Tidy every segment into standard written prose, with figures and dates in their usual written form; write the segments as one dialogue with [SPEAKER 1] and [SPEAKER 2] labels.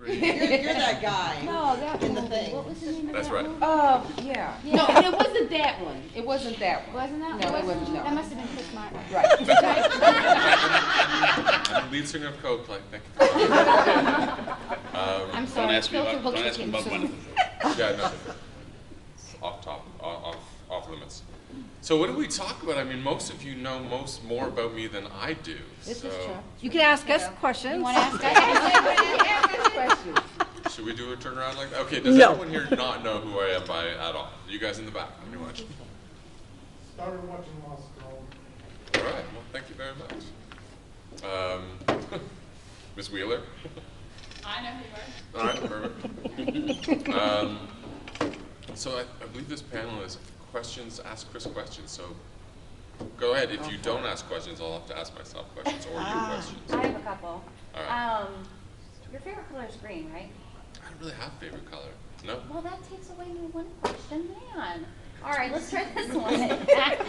[SPEAKER 1] You're that guy.
[SPEAKER 2] No, that
[SPEAKER 1] in the
[SPEAKER 2] one.
[SPEAKER 1] thing.
[SPEAKER 2] What was the name of
[SPEAKER 3] That's
[SPEAKER 2] that
[SPEAKER 3] right.
[SPEAKER 2] one?
[SPEAKER 4] Yeah.
[SPEAKER 2] Yeah.
[SPEAKER 4] No, it wasn't that one. It wasn't that one.
[SPEAKER 2] Wasn't that?
[SPEAKER 4] No, it wasn't. No.
[SPEAKER 2] That must have been Kris Martin.
[SPEAKER 4] Right.
[SPEAKER 3] I'm the lead singer of Coldplay. Thank you.
[SPEAKER 2] I'm
[SPEAKER 5] Don't
[SPEAKER 2] sorry.
[SPEAKER 5] ask me
[SPEAKER 2] Filter
[SPEAKER 5] about,
[SPEAKER 2] hooks
[SPEAKER 5] don't ask me
[SPEAKER 2] became
[SPEAKER 5] about
[SPEAKER 2] so-
[SPEAKER 5] Gwyneth.
[SPEAKER 3] Yeah, no. Off limits. So what do we talk about? I mean, most of you know more about me than I do.
[SPEAKER 2] This
[SPEAKER 3] so
[SPEAKER 2] is true.
[SPEAKER 6] You can ask us questions.
[SPEAKER 2] You want to ask us?
[SPEAKER 4] Questions.
[SPEAKER 3] should we do a turnaround like that? Okay, does
[SPEAKER 6] No.
[SPEAKER 3] anyone here not know who I am by at all? You guys in the back, anyone?
[SPEAKER 7] Started watching Lost Girl.
[SPEAKER 3] All right, well, thank you very much. Miss Wheeler?
[SPEAKER 8] I know who you are.
[SPEAKER 3] All right, perfect. So I believe this panel is questions, ask Kris questions. So go ahead. If you don't ask questions, I'll have to ask myself questions or you questions.
[SPEAKER 8] I have a couple.
[SPEAKER 3] All right.
[SPEAKER 8] Your favorite color is green, right?
[SPEAKER 3] I don't really have favorite color. No?
[SPEAKER 8] Well, that takes away my one question, man. All right, let's try this one.
[SPEAKER 2] That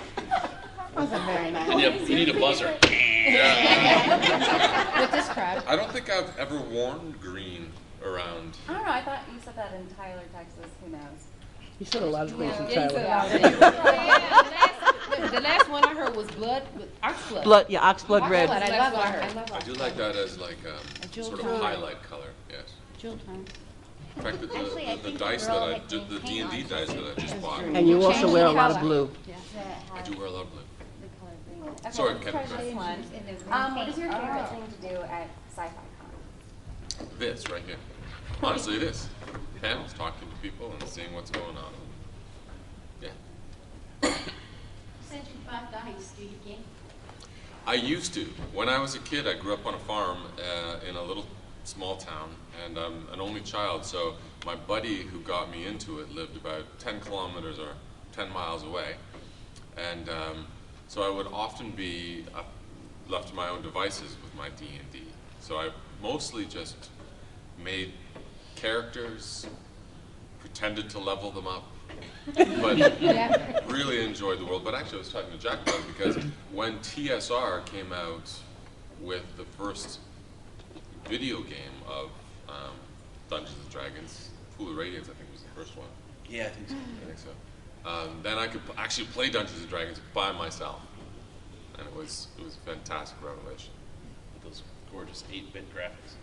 [SPEAKER 2] wasn't very nice.
[SPEAKER 5] You need a buzzer.
[SPEAKER 3] Yeah.
[SPEAKER 2] With this crowd.
[SPEAKER 3] I don't think I've ever worn green around.
[SPEAKER 8] I don't know. I thought you said that in Tyler, Texas. Who knows?
[SPEAKER 6] You said a lot of things in
[SPEAKER 4] Yeah,
[SPEAKER 6] Tyler.
[SPEAKER 4] the last one I heard was ox blood.
[SPEAKER 6] Blood, yeah, oxblood red.
[SPEAKER 2] Blood, I
[SPEAKER 4] That's
[SPEAKER 2] love
[SPEAKER 4] what I
[SPEAKER 2] it.
[SPEAKER 4] heard.
[SPEAKER 2] I love
[SPEAKER 3] I
[SPEAKER 2] it.
[SPEAKER 3] do like that as like
[SPEAKER 2] jewel
[SPEAKER 3] sort of
[SPEAKER 2] tone.
[SPEAKER 3] highlight color. Yes.
[SPEAKER 2] Jewel tone.
[SPEAKER 3] In fact, the
[SPEAKER 8] Actually, I
[SPEAKER 3] the
[SPEAKER 8] think
[SPEAKER 3] dice
[SPEAKER 8] the
[SPEAKER 3] that
[SPEAKER 8] girl
[SPEAKER 3] I
[SPEAKER 8] that
[SPEAKER 3] the
[SPEAKER 8] came
[SPEAKER 3] D&D
[SPEAKER 8] on
[SPEAKER 3] dice that I just bought.
[SPEAKER 2] true.
[SPEAKER 6] And you also
[SPEAKER 2] Change
[SPEAKER 6] wear a
[SPEAKER 2] the
[SPEAKER 6] lot of
[SPEAKER 2] color.
[SPEAKER 6] blue.
[SPEAKER 8] That
[SPEAKER 3] I
[SPEAKER 8] has
[SPEAKER 3] do wear a lot of blue.
[SPEAKER 8] the color green. Okay,
[SPEAKER 3] Sorry,
[SPEAKER 8] let's
[SPEAKER 3] Ken,
[SPEAKER 8] try
[SPEAKER 3] go
[SPEAKER 8] this one. What is your favorite thing to do at Sci-Fi Con?
[SPEAKER 3] This right here. Honestly, it is. Panels, talking to people and seeing what's going on. Yeah.
[SPEAKER 8] Since you bought dice, do you game?
[SPEAKER 3] I used to. When I was a kid, I grew up on a farm in a little small town, and I'm an only child, so my buddy who got me into it lived about 10 kilometers or 10 miles away. And so I would often be left to my own devices with my D&D. So I mostly just made characters, pretended to level them up, but really enjoyed the world. But actually I was talking to Jack about it because when TSR came out with the first video game of Dungeons & Dragons, Pool of Radiance I think was the first one.
[SPEAKER 5] Yeah, I think so.
[SPEAKER 3] I think so. Then I could actually play Dungeons & Dragons by myself. And it was a fantastic revelation.
[SPEAKER 5] Those gorgeous 8-bit graphics.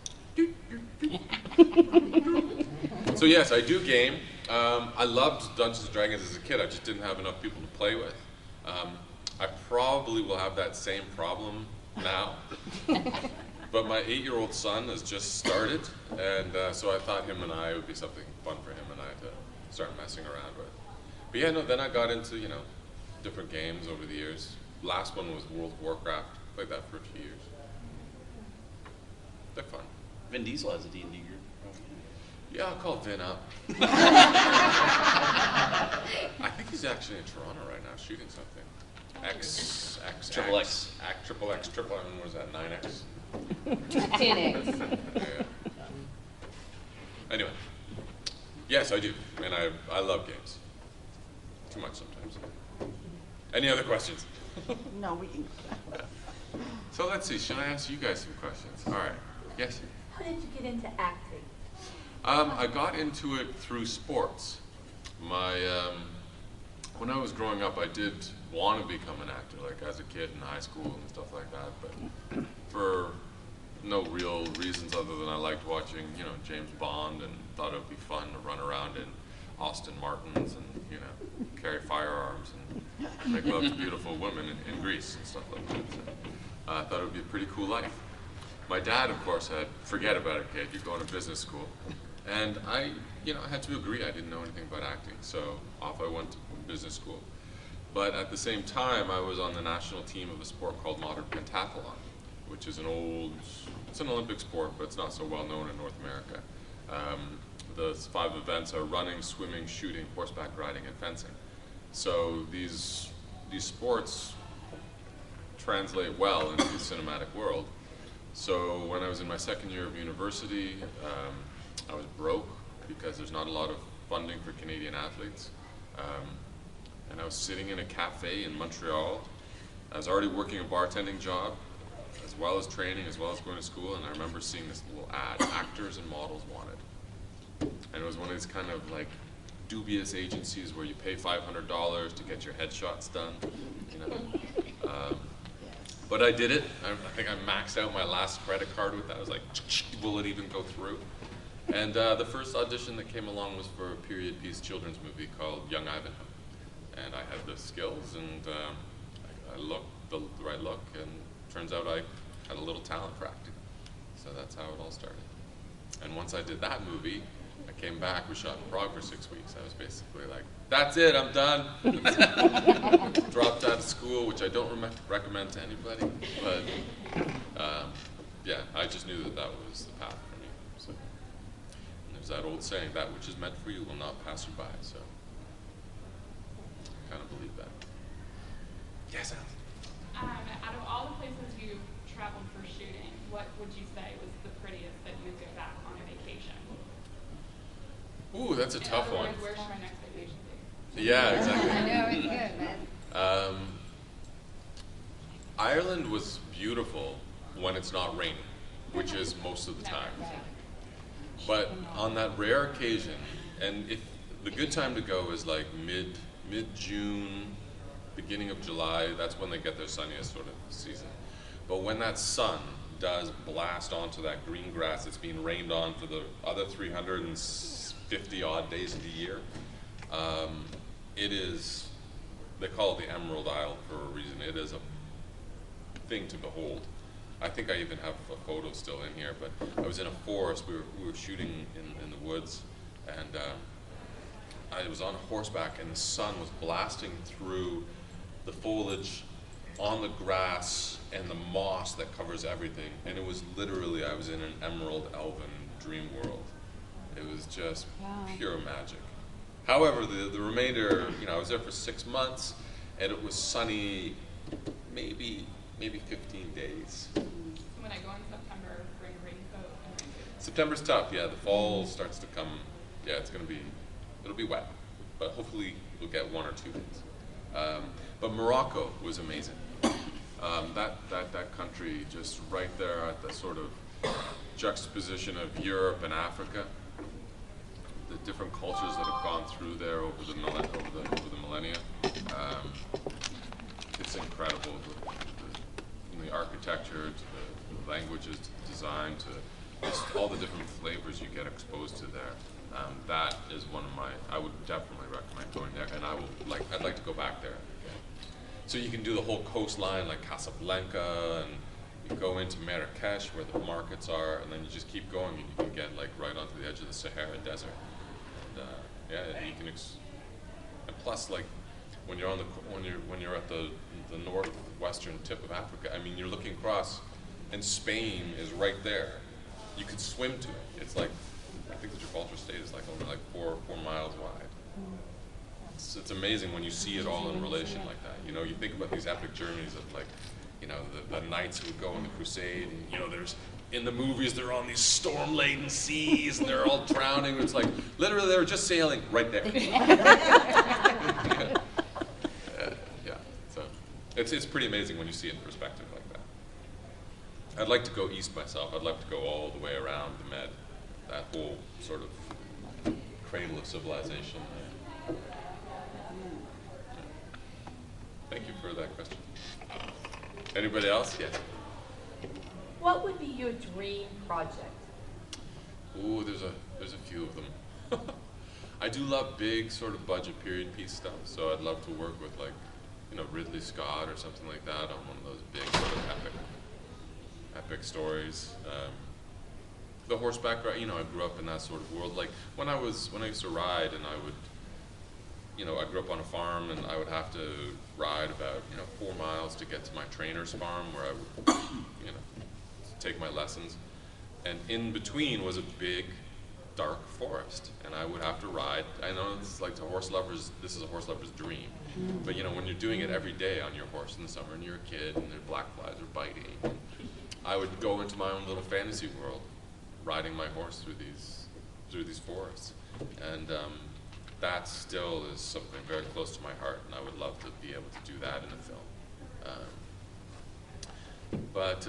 [SPEAKER 3] So yes, I do game. I loved Dungeons & Dragons as a kid. I just didn't have enough people to play with. I probably will have that same problem now. But my 8-year-old son has just started, and so I thought him and I would be something fun for him and I to start messing around with. But yeah, no, then I got into, different games over the years. Last one was World of Warcraft. Played that for a few years. They're fun.
[SPEAKER 5] Vin Diesel has a D&D group.
[SPEAKER 3] Yeah, I'll call Vin up. I think he's actually in Toronto right now shooting something.
[SPEAKER 5] Triple X.
[SPEAKER 3] Triple X, triple, I mean, what is that, 9X?
[SPEAKER 4] 10X.
[SPEAKER 3] Yeah. Anyway, yes, I do, and I love games. Too much sometimes. Any other questions?
[SPEAKER 6] No, we can.
[SPEAKER 3] So let's see, should I ask you guys some questions? All right, yes?
[SPEAKER 8] How did you get into acting?
[SPEAKER 3] I got into it through sports. When I was growing up, I did want to become an actor, like as a kid in high school and stuff like that, but for no real reasons other than I liked watching, James Bond and thought it would be fun to run around in Austin Martins and, carry firearms and make love to beautiful women in Greece and stuff like that. So, I thought it would be a pretty cool life. My dad, of course, said, forget about it, kid, you're going to business school. And I had to agree. I didn't know anything about acting, so off I went to business school. But at the same time, I was on the national team of a sport called modern pentathlon, which is it's an Olympic sport, but it's not so well known in North America. The 5 events are running, swimming, shooting, horseback riding, and fencing. So these sports translate well into the cinematic world. So when I was in my second year of university, I was broke because there's not a lot of funding for Canadian athletes. And I was sitting in a cafe in Montreal. I was already working a bartending job, as well as training, as well as going to school, and I remember seeing this little ad, actors and models wanted. And it was one of these kind of like dubious agencies where you pay $500 to get your headshots done, you know. But I did it. I think I maxed out my last credit card with that. I was like, will it even go through? And the first audition that came along was for a period piece children's movie called Young Ivanhoe. And I had the skills, and I looked the right look, and turns out I had a little talent for acting. So that's how it all started. And once I did that movie, I came back, we shot in Prague for 6 weeks. I was basically like, that's it, I'm done. Dropped out of school, which I don't recommend to anybody, but yeah, I just knew that that was the path for me. So, and there's that old saying, that which is meant for you will not pass you by, so I kind of believe that. Yes, Alice?
[SPEAKER 1] Out of all the places you've traveled for shooting, what would you say was the prettiest that you'd go back on a vacation?
[SPEAKER 3] Ooh, that's a tough
[SPEAKER 1] In other
[SPEAKER 3] one.
[SPEAKER 1] words, where should our next vacation be?
[SPEAKER 3] Yeah, exactly.
[SPEAKER 8] I know, it's good, man.
[SPEAKER 3] Ireland was beautiful when it's not raining, which is most of the time. But on that rare occasion, and if the good time to go is like mid-June, beginning of July, that's when they get their sunniest sort of season. But when that sun does blast onto that green grass that's being rained on for the other 350 odd days of the year, it is, they call it the Emerald Isle for a reason. It is a thing to behold. I think I even have a photo still in here, but I was in a forest, we were shooting in the woods, and I was on horseback, and the sun was blasting through the foliage on the grass and the moss that covers everything, and it was literally, I was in an emerald elven dream world. It was just pure magic. However, the remainder, you know, I was there for 6 months, and it was sunny, maybe 15 days.
[SPEAKER 1] When I go in September, bring a raincoat and raincoat.
[SPEAKER 3] September's tough, yeah. The fall starts to come. Yeah, it'll be wet, but hopefully we'll get 1 or 2 days. But Morocco was amazing. That country, just right there at the sort of juxtaposition of Europe and Africa. The different cultures that have gone through there over the millennia. It's incredible. From the architecture to the languages to the design to just all the different flavors you get exposed to there. That is one of my, I would definitely recommend going there, and I'd like to go back there. So you can do the whole coastline like Casablanca, and you go into Marrakesh where the markets are, and then you just keep going and you can get like right onto the edge of the Sahara Desert. And, yeah, you can, and plus like when you're at the northwestern tip of Africa, I mean, you're looking across, and Spain is right there. You could swim to it. It's like, I think the Gibraltar State is like only like 4 miles wide. It's amazing when you see it all in relation like that. You know, you think about these epic journeys of like, you know, the knights who would go on the crusade, and you know, there's in the movies they're on these storm-laden seas and they're all drowning. It's like literally they were just sailing right there. Yeah. So it's pretty amazing when you see it in perspective like that. I'd like to go east myself. I'd like to go all the way around the Med, that whole sort of cradle of civilization. Thank you for that question. Anybody else? Yes.
[SPEAKER 9] What would be your dream project?
[SPEAKER 3] Ooh, there's a few of them. I do love big sort of budget period piece stuff, so I'd love to work with like, you know, Ridley Scott or something like that on one of those big sort of epic stories. The horseback ride, you know, I grew up in that sort of world. Like when I used to ride, and I would, you know, I grew up on a farm, and I would have to ride about, you know, 4 miles to get to my trainer's farm where I would, you know, take my lessons. And in between was a big, dark forest, and I would have to ride. I know this is like to horse lovers, this is a horse lover's dream. But you know, when you're doing it every day on your horse in the summer, and you're a kid, and the black flies are biting, I would go into my own little fantasy world, riding my horse through these forests. And that still is something very close to my heart, and I would love to be able to do that in a film. But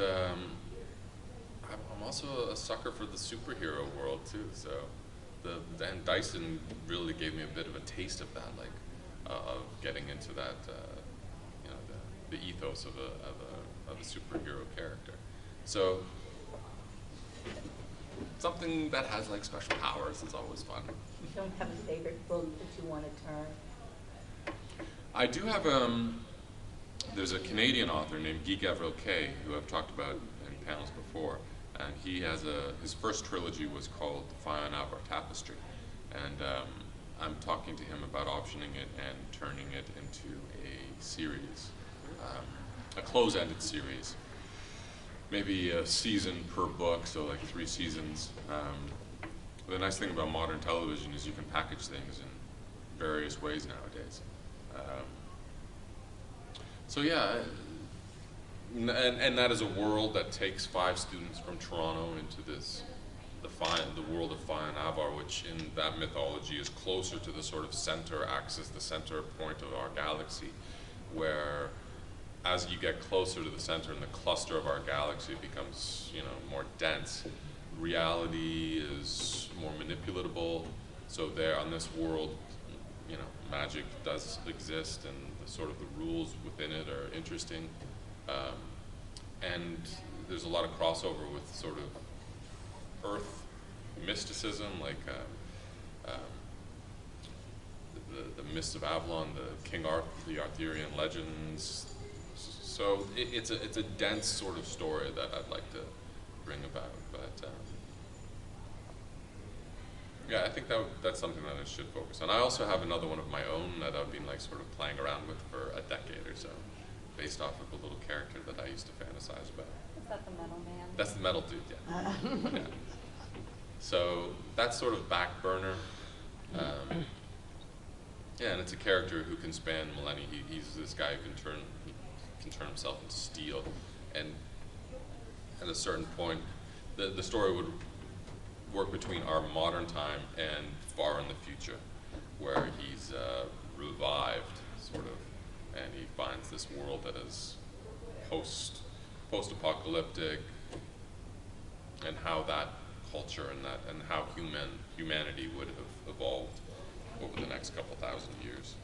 [SPEAKER 3] I'm also a sucker for the superhero world too. So Dan Dyson really gave me a bit of a taste of that, like of getting into that, you know, the ethos of a superhero character. So something that has like special powers is always fun.
[SPEAKER 9] You don't have a favorite book that you want to turn?
[SPEAKER 3] I do have there's a Canadian author named Guy Gavriel Kay who I've talked about in panels before, and he has his first trilogy was called the Fire-en-Avar Tapestry, and I'm talking to him about optioning it and turning it into a series, a close-ended series, maybe a season per book, so like 3 seasons. The nice thing about modern television is you can package things in various ways nowadays. So yeah, and that is a world that takes 5 students from Toronto into the world of Fire-en-Avar, which in that mythology is closer to the sort of center axis, the center point of our galaxy, where as you get closer to the center and the cluster of our galaxy becomes, you know, more dense, reality is more manipulatable. So there on this world, you know, magic does exist, and the sort of the rules within it are interesting. And there's a lot of crossover with sort of Earth mysticism, like the Mists of Avalon, the King Arthur, the Arthurian legends. So it's a dense sort of story that I'd like to bring about. But yeah, I think that's something that I should focus on. I also have another one of my own that I've been like sort of playing around with for a decade or so, based off of a little character that I used to fantasize about.
[SPEAKER 8] Is that the Metal Man?
[SPEAKER 3] That's the metal dude, yeah. Yeah. So that's sort of back burner. Yeah, and it's a character who can span millennia. He's this guy who can turn himself into steel, and at a certain point, the story would work between our modern time and far in the future, where he's revived, sort of, and he finds this world that is post-apocalyptic, and how that culture and how humanity would have evolved over the next couple thousand years,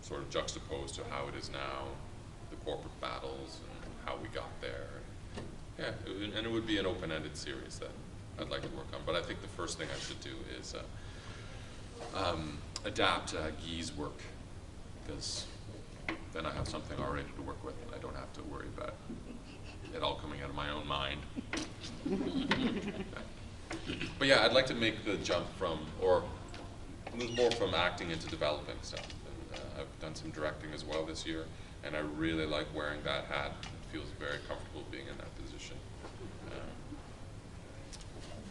[SPEAKER 3] sort of juxtaposed to how it is now, the corporate battles and how we got there. Yeah, and it would be an open-ended series that I'd like to work on. But I think the first thing I should do is adapt Guy's work, because then I have something already to work with, and I don't have to worry about it all coming out of my own mind. But yeah, I'd like to make the jump or move more from acting into developing stuff. And I've done some directing as well this year, and I really like wearing that hat. It feels very comfortable being in that position.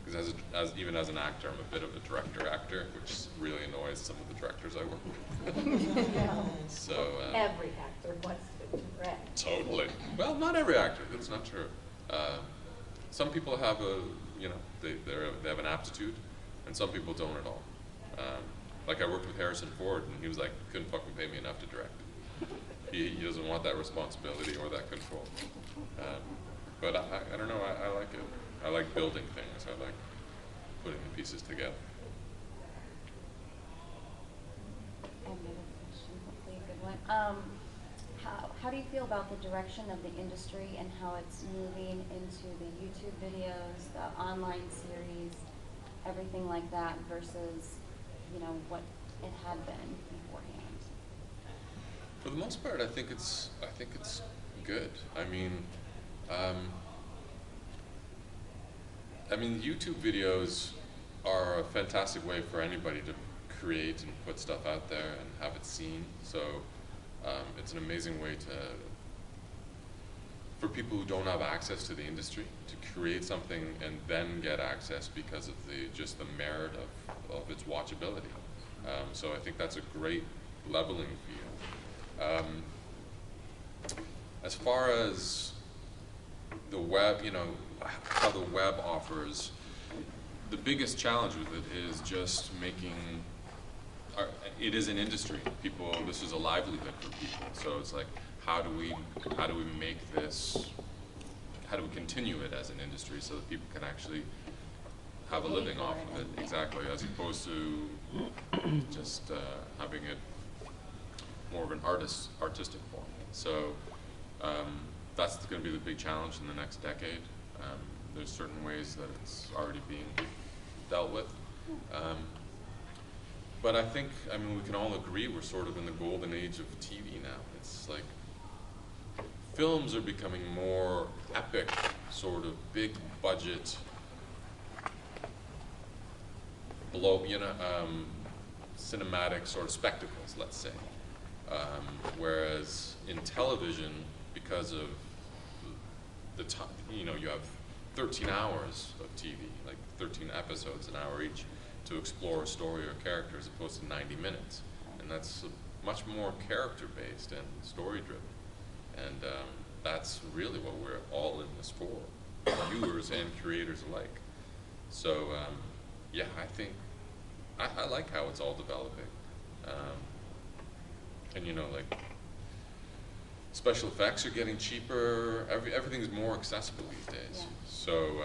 [SPEAKER 3] Because even as an actor, I'm a bit of a director-actor, which really annoys some of the directors I work with. So
[SPEAKER 9] Every actor wants to direct.
[SPEAKER 3] totally. Well, not every actor. That's not true. Some people have they have an aptitude, and some people don't at all. Like I worked with Harrison Ford, and he was like, couldn't fucking pay me enough to direct. He doesn't want that responsibility or that control. But I don't know. I like it. I like building things. I like putting the pieces together.
[SPEAKER 8] I have another question, hopefully a good one. How do you feel about the direction of the industry and how it's moving into the YouTube videos, the online series, everything like that versus, what it had been beforehand?
[SPEAKER 3] For the most part, I think it's good. I mean, YouTube videos are a fantastic way for anybody to create and put stuff out there and have it seen. So it's an amazing way for people who don't have access to the industry to create something and then get access because of the merit of its watchability. So I think that's a great leveling field. As far as the web, how the web offers, the biggest challenge with it is just making, it is an industry. This is a livelihood for people. So it's like, how do we make this, how do we continue it as an industry so that people can actually have a living off of it, exactly, as opposed to just having it more of an artistic form. So that's going to be the big challenge in the next decade. There's certain ways that it's already being dealt with. But I think, I mean, we can all agree we're sort of in the golden age of TV now. It's like films are becoming more epic, sort of big budget, cinematic sort of spectacles, let's say. Whereas in television, because of the time, you know, you have 13 hours of TV, like 13 episodes, an hour each, to explore a story or character as opposed to 90 minutes. And that's much more character-based and story-driven. And that's really what we're all in this for, viewers and creators alike. So, yeah, I think, I like how it's all developing. And you know, like, special effects are getting cheaper, everything's more accessible these days.
[SPEAKER 8] Yeah.
[SPEAKER 3] So,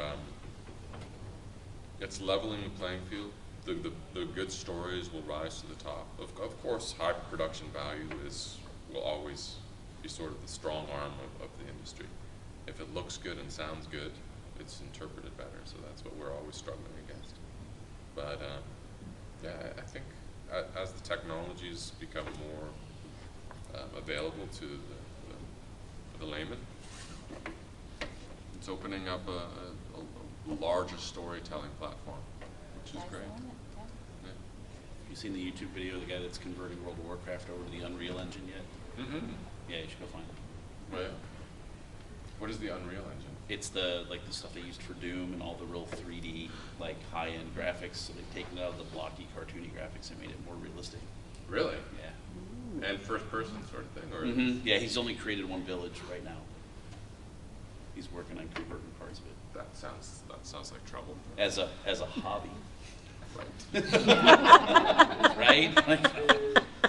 [SPEAKER 3] it's leveling the playing field. The good stories will rise to the top. Of course, high production value will always be sort of the strong arm of the industry. If it looks good and sounds good, it's interpreted better. So that's what we're always struggling against. But yeah, I think as the technologies become more available to the layman, it's opening up a larger storytelling platform, which is great. Yeah.
[SPEAKER 5] Have you seen the YouTube video of the guy that's converting World of Warcraft over to the Unreal Engine yet?
[SPEAKER 3] Mm-hmm.
[SPEAKER 5] Yeah, you should go find it.
[SPEAKER 3] Oh, yeah. What is the Unreal Engine?
[SPEAKER 5] It's the stuff they used for Doom and all the real 3D, like high-end graphics. So they've taken it out of the blocky, cartoony graphics and made it more realistic.
[SPEAKER 3] Really?
[SPEAKER 5] Yeah.
[SPEAKER 3] And first-person sort of thing, or?
[SPEAKER 5] Mm-hmm. Yeah, he's only created one village right now. He's working on converting parts of it.
[SPEAKER 3] That sounds like trouble.
[SPEAKER 5] As a hobby.
[SPEAKER 3] Right.
[SPEAKER 5] Right? Like,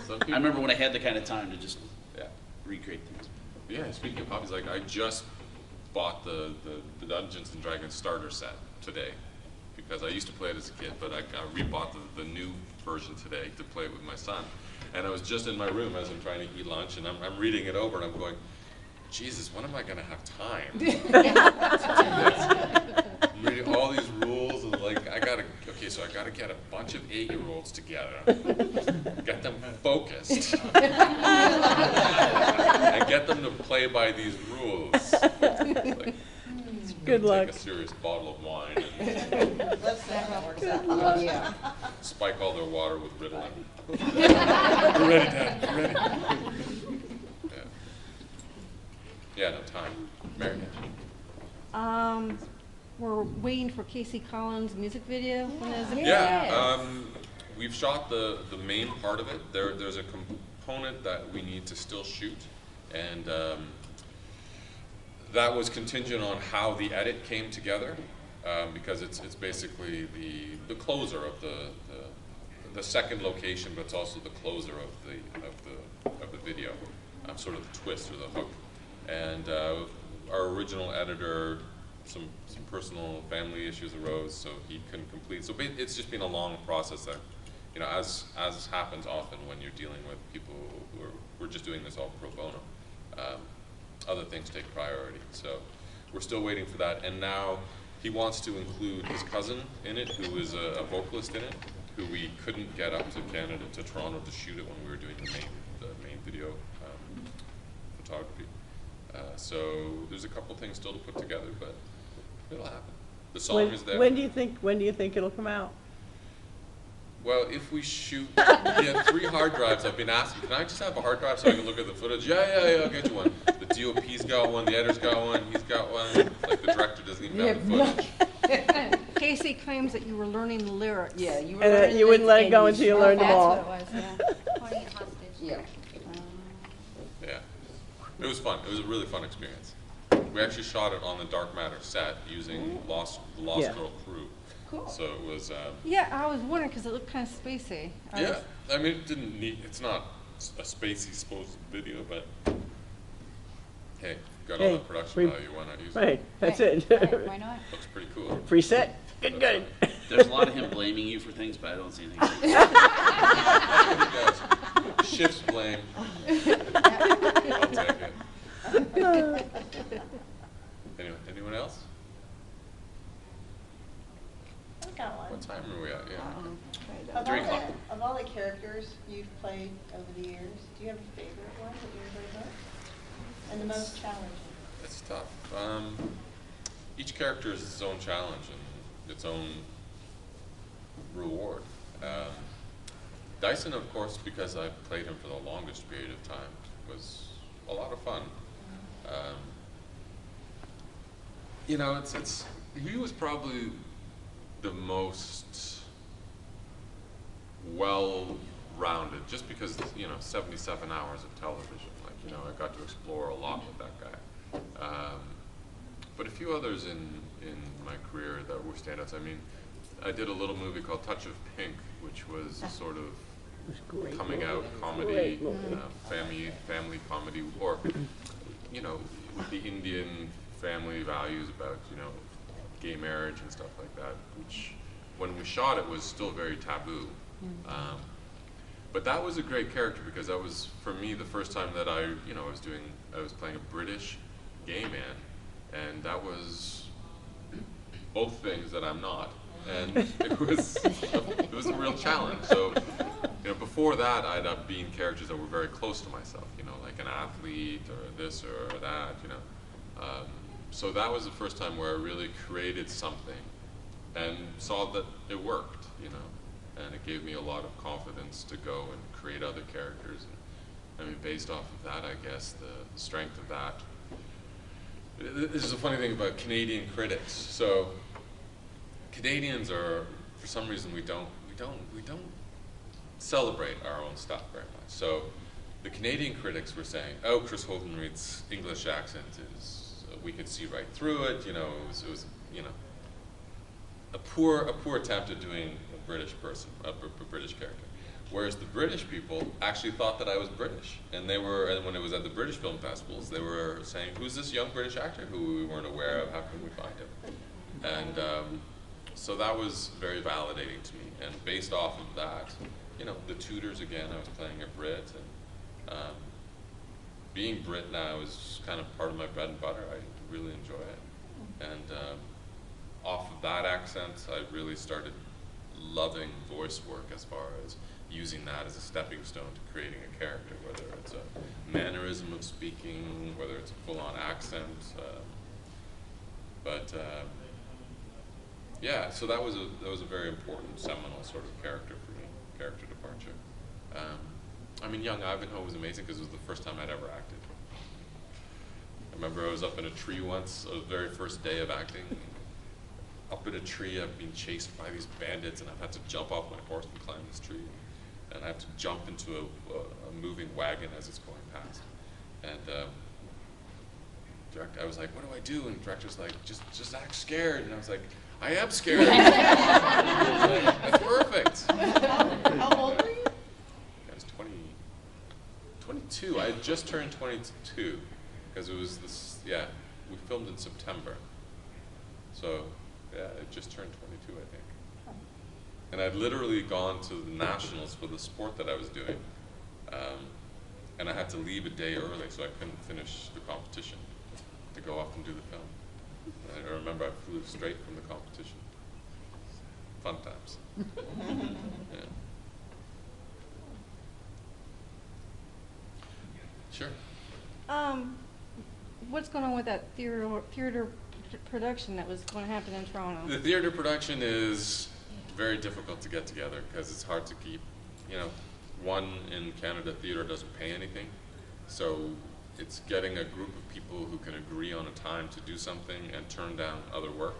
[SPEAKER 3] Some
[SPEAKER 5] I remember when I had the kind of time to just
[SPEAKER 3] Yeah.
[SPEAKER 5] recreate things.
[SPEAKER 3] Yeah. Speaking of hobbies, like I just bought the Dungeons and Dragons starter set today because I used to play it as a kid, but I rebought the new version today to play it with my son. And I was just in my room as I'm trying to eat lunch, and I'm reading it over, and I'm going, Jesus, when am I going to have time to do this? I'm reading all these rules, and like, so I gotta get a bunch of 8-year-olds together, get them focused, and get them to play by these rules. Like,
[SPEAKER 6] Good luck.
[SPEAKER 3] Take a serious bottle of wine and
[SPEAKER 4] Yeah.
[SPEAKER 3] spike all their water with Ritalin. We're ready, Dad. We're ready. Yeah, no time. Mary.
[SPEAKER 6] We're waiting for Casey Collins' music video. When is it?
[SPEAKER 3] Yeah, we've shot the main part of it. There's a component that we need to still shoot, and that was contingent on how the edit came together, because it's basically the closer of the second location, but it's also the closer of the video, sort of the twist or the hook. And our original editor, some personal family issues arose, so he couldn't complete. So it's just been a long process that, you know, as happens often when you're dealing with people who we're just doing this all pro bono. Other things take priority. So we're still waiting for that. And now he wants to include his cousin in it, who is a vocalist in it, who we couldn't get up to Canada, to Toronto, to shoot it when we were doing the main video photography. So there's a couple things still to put together, but it'll happen. The song is there.
[SPEAKER 6] When do you think it'll come out?
[SPEAKER 3] Well, if we shoot, we have 3 hard drives. I've been asking, can I just have a hard drive so I can look at the footage? Yeah, I'll get you one. The DOP's got one, the editor's got one, he's got one. Like, the director doesn't even have the footage.
[SPEAKER 6] Casey claims that you were learning the lyrics.
[SPEAKER 4] Yeah, you were
[SPEAKER 6] And that
[SPEAKER 4] learning
[SPEAKER 6] you wouldn't let it go
[SPEAKER 4] and
[SPEAKER 6] until you learned them
[SPEAKER 2] That's
[SPEAKER 6] all.
[SPEAKER 2] what it was, yeah.
[SPEAKER 8] Holding it hostage.
[SPEAKER 4] Yeah.
[SPEAKER 3] Yeah. It was fun. It was a really fun experience. We actually shot it on the Dark Matter set using the Lost
[SPEAKER 6] Yeah.
[SPEAKER 3] Girl crew.
[SPEAKER 4] Cool.
[SPEAKER 3] So it was,
[SPEAKER 6] Yeah, I was wondering because it looked kind of spacey.
[SPEAKER 3] yeah. I mean, it didn't need, it's not a spacey supposed video, but Hey, got all the production value, why not use it?
[SPEAKER 2] Right, that's it. Right,
[SPEAKER 6] Why not?
[SPEAKER 3] Looks pretty cool.
[SPEAKER 2] Preset, good.
[SPEAKER 5] There's a lot of him blaming you for things, but I don't see anything.
[SPEAKER 3] That's what he does. Shifts blame. I'll take it. Anyone else?
[SPEAKER 10] I got one.
[SPEAKER 3] What time are we at? Yeah.
[SPEAKER 10] Of
[SPEAKER 5] 3
[SPEAKER 10] all,
[SPEAKER 5] o'clock.
[SPEAKER 10] of all the characters you've played over the years, do you have a favorite one that you enjoy most? And the most challenging?
[SPEAKER 3] It's tough. Each character is its own challenge and its own reward. Dyson, of course, because I played him for the longest period of time, was a lot of fun. You know, he was probably the most well-rounded, just because, you know, 77 hours of television. Like, you know, I got to explore a lot with that guy. But a few others in my career that were standouts. I mean, I did a little movie called Touch of Pink, which was sort of coming out comedy, family comedy, or, you know, with the Indian family values about, you know, gay marriage and stuff like that, which when we shot it was still very taboo. But that was a great character because that was, for me, the first time that I was playing a British gay man, and that was both things that I'm not. And it was a real challenge. So, you know, before that, I'd have been characters that were very close to myself, you know, like an athlete or this or that, you know. So that was the first time where I really created something and saw that it worked, you know, and it gave me a lot of confidence to go and create other characters. And, I mean, based off of that, I guess the strength of that. This is a funny thing about Canadian critics. So Canadians are, for some reason, we don't celebrate our own stuff very much. So the Canadian critics were saying, "Oh, Kris Holden-Ried's English accent is, we could see right through it. You know, it was you know, a poor attempt at doing a British person, a British character." Whereas the British people actually thought that I was British, and and when it was at the British film festivals, they were saying, "Who's this young British actor who we weren't aware of? How can we find him?" And so that was very validating to me. And based off of that, you know, the Tudors again, I was playing a Brit, and being Brit now is kind of part of my bread and butter. I really enjoy it. And off of that accent, I really started loving voice work as far as using that as a stepping stone to creating a character, whether it's a mannerism of speaking, whether it's a full-on accent. Yeah, so that was a very important seminal sort of character for me, character departure. I mean, young Ivanhoe was amazing because it was the first time I'd ever acted. I remember I was up in a tree once, the very first day of acting. Up in a tree, I've been chased by these bandits, and I've had to jump off my horse and climb this tree. And I have to jump into a moving wagon as it's going past. And I was like, "What do I do?" And the director's like, just act scared. And I was like, "I am scared." That's perfect.
[SPEAKER 10] How old were you?
[SPEAKER 3] I was 22. I had just turned 22 because it was we filmed in September. So, yeah, I just turned 22, I think. And I'd literally gone to the nationals for the sport that I was doing. And I had to leave a day early, so I couldn't finish the competition to go off and do the film. And I remember I flew straight from the competition. Fun times. Yeah. Sure.
[SPEAKER 6] What's going on with that theater production that was going to happen in Toronto?
[SPEAKER 3] The theater production is very difficult to get together because it's hard to keep, you know, one, in Canada, theater doesn't pay anything. So it's getting a group of people who can agree on a time to do something and turn down other work.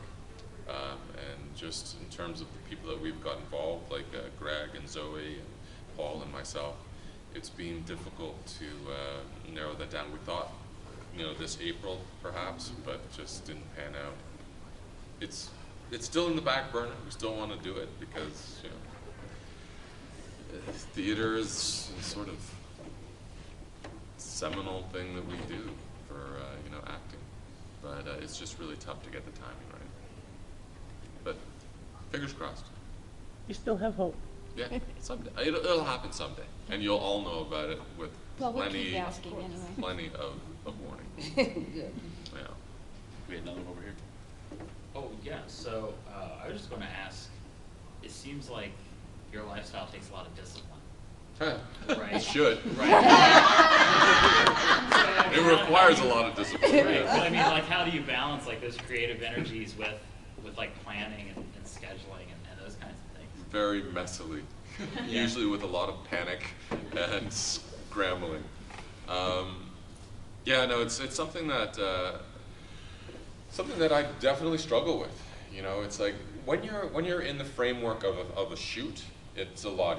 [SPEAKER 3] And just in terms of the people that we've got involved, like Greg and Zoe and Paul and myself, it's been difficult to narrow that down. We thought, you know, this April perhaps, but it just didn't pan out. It's still in the back burner. We still want to do it because, you know, theater is sort of seminal thing that we do for you know, acting, but it's just really tough to get the timing right. But fingers crossed.
[SPEAKER 2] You still have hope.
[SPEAKER 3] Yeah, someday it'll happen someday, and you'll all know about it with
[SPEAKER 6] Well, we'll
[SPEAKER 3] plenty,
[SPEAKER 6] keep asking anyway.
[SPEAKER 3] plenty of warning.
[SPEAKER 4] Good.
[SPEAKER 3] Yeah.
[SPEAKER 5] We had another one over here.
[SPEAKER 11] Oh, yeah, so I was just going to ask, it seems like your lifestyle takes a lot of discipline. Right.
[SPEAKER 3] It should.
[SPEAKER 11] Right.
[SPEAKER 3] It requires a lot of discipline.
[SPEAKER 11] Right,
[SPEAKER 3] Yeah.
[SPEAKER 11] but I mean, like, how do you balance, like, those creative energies with like, planning and scheduling and those kinds of things?
[SPEAKER 3] Very messily,
[SPEAKER 11] Yeah.
[SPEAKER 3] usually with a lot of panic and scrambling. Yeah, no, it's something that I definitely struggle with. You know, it's like when you're in the framework of a shoot, it's a lot